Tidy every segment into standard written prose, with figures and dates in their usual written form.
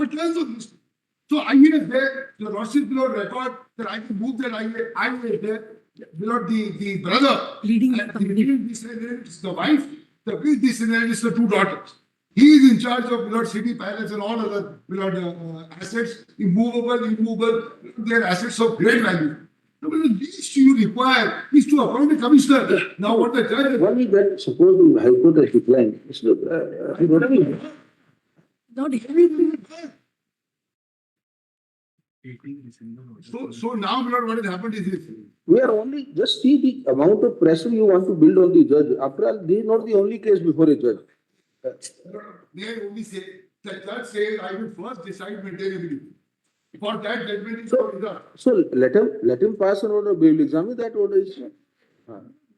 tons of this. So I is there, the lordship below record that I can move that I is there, below the brother, Leading and the the company. leading descendant is the wife, the big descendant is the two daughters. He is in charge of below city palace and all other below assets, immovable, they are assets of great value. So, these you require is to appoint a commissioner. Now what the judge. Only that, suppose the High Court has declined, it's not, Not everything. So now, my lord, what has happened is this. we are only, just see the amount of pressure you want to build on the judge. After all, this is not the only case before a judge. May I only say, the judge says, I will first decide maintainability. For that judgment is for result. So let him pass an order, we will examine that order.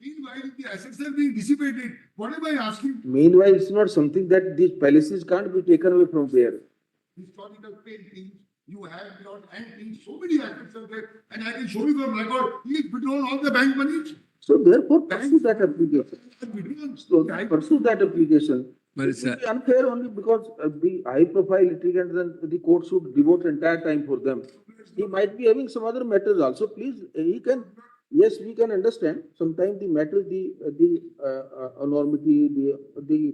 Meanwhile, if the assets are being dissipated, what am I asking? Meanwhile, it's not something that these palaces can't be taken away from there. Historical paintings, you have not antiques, so many assets are there, and I can show you from record, he withdrawn all the bank money. So therefore, pursue that application. Withdrawn. So pursue that application. Well, It will be unfair only because the high profile litigants, then the court should devote entire time for them. He might be having some other matters also. Please, he can, yes, we can understand. Sometimes the matter, the enormity, the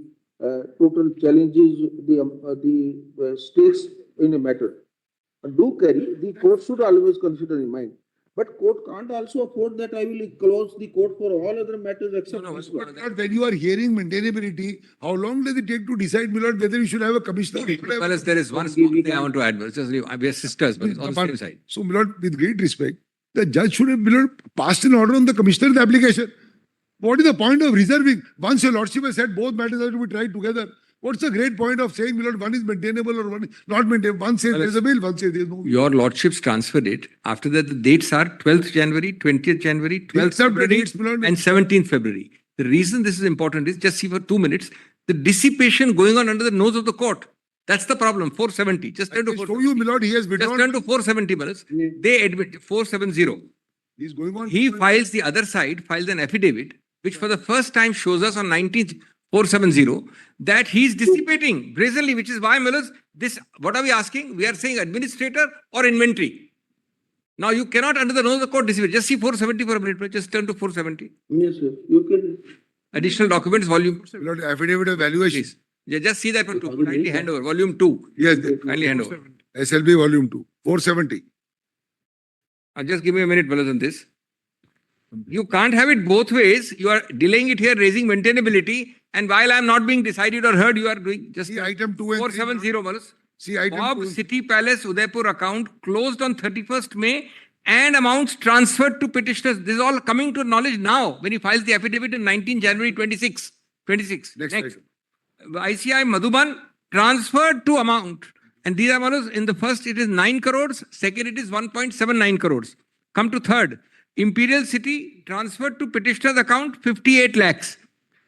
total challenges, the stakes in a matter do carry, the court should always consider in mind. But court can't also afford that I will close the court for all other matters except this one. But when you are hearing maintainability, how long does it take to decide, my lord, whether you should have a commissioner? well as there is one small thing I want to add. Just, we are sisters, but it's on the same side. So, my lord, with great respect, the judge should have, my lord, passed an order on the commissioner's application. What is the point of reserving? Once your lordship has said both matters have to be tried together, what's the great point of saying, my lord, one is maintainable or one is not maintainable? One says there is a bill, one says there is no bill. Your lordships transferred it. After that, the dates are 12th January, 20th January, 12th Except the February, dates, my lord. and 17th February. The reason this is important is, just see for 2 minutes, the dissipation going on under the nose of the court. That's the problem. 470. Just I turn to can show 470. you, my lord, he has Just withdrawn. turn to 470, Manas. They admit 470. He's going on. He files, the other side files an affidavit, which for the first time shows us on 19th 470 that he is dissipating brazenly, which is why, Millers, this, what are we asking? We are saying administrator or inventory. Now you cannot under the nose of the court dissipate. Just see 470 for a minute. Just turn to 470. Yes, sir. You can. Additional documents, volume. My lord, affidavit of valuation. Please. Yeah, just see that for two. Kindly hand over. Volume 2. Yes, Kindly hand over. SLB volume 2, 470. Just give me a minute, Millers, on this. You can't have it both ways. You are delaying it here, raising maintainability, and while I am not being decided or heard, you are doing just See item 2 and 3. 470, Manas. See item Bob 2. City Palace Udaipur account closed on 31st May and amounts transferred to petitioners. This is all coming to knowledge now when he files the affidavit in 19 January 26. Next item. ICI Madhuban transferred to amount. And these amounts, in the first it is 9 crores, second it is 1.79 crores. Come to third. Imperial City transferred to petitioner's account 58 lakhs.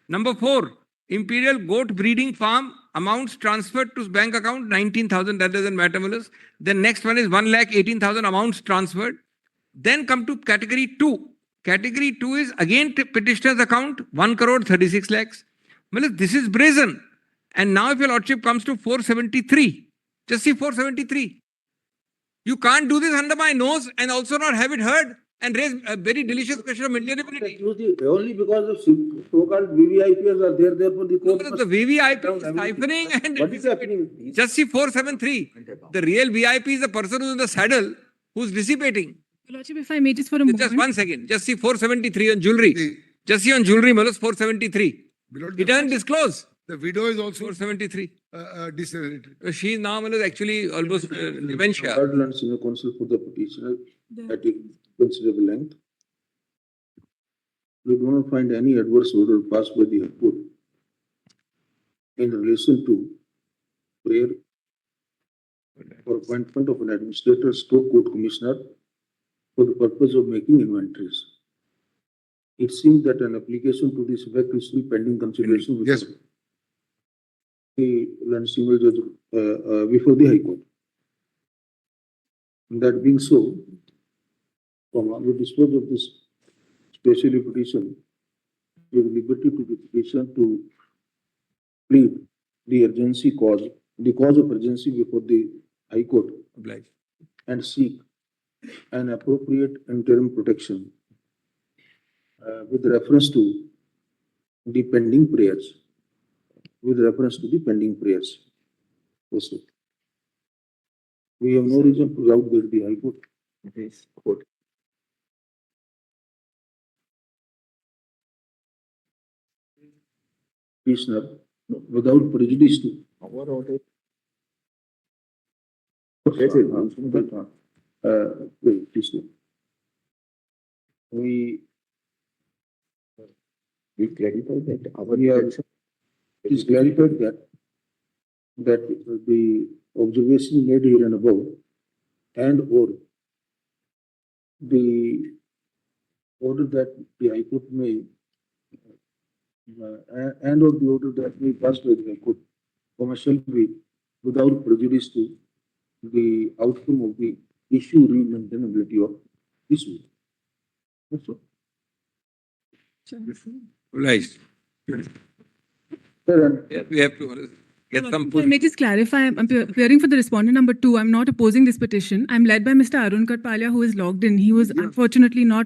Number 4, Imperial Goat Breeding Farm amounts transferred to bank account 19,000. That doesn't matter, Millers. Then next one is 1,18,000 amounts transferred. Then come to category 2. Category 2 is again petitioner's account 1 crore 36 lakhs. Millers, this is brazen. And now if your lordship comes to 473, just see 473. You can't do this under my nose and also not have it heard and raise a very delicious question of maintainability. Only because of so-called VVIPs are there, therefore the court. The VVIP is siphoning and What is happening? just see 473. The real VIP is the person who's in the saddle who's dissipating. Lordship, if I may just for a moment. Just 1 second. Just see 473 on jewelry. Just see on jewelry, Malus, 473. It doesn't disclose. The widow is also 473. discredited. She is now, Malus, actually almost dementia. Third lands in the counsel for the petitioner at a considerable length. We do not find any adverse order passed by the High Court in relation to prayer for appointment of an administrator stroke court commissioner for the purpose of making inventories. It seems that an application to this effect is still pending consideration Yes. before the Land Single Judge before the High Court. That being so, we dispose of this special petition with liberty to the petition to plead the urgency cause, the cause of urgency before the High Court Obliged. and seek an appropriate interim protection with reference to the pending prayers. With reference to the pending prayers. Yes, sir. We have no reason to doubt that the High Court. Petitioner, without prejudice to. Wait, please do. We clarified that it is clarified that the observation made here and above and or the order that the High Court may and or the order that may pass by the High Court shall be without prejudice to the outcome of the issue re-maintainability of this will. That's all. Obliged. Sir, and Yeah, we have to get some. If I may just clarify, I'm appearing for the respondent number 2. I'm not opposing this petition. I'm led by Mr. Arun Katpalia, who is logged in. He was unfortunately not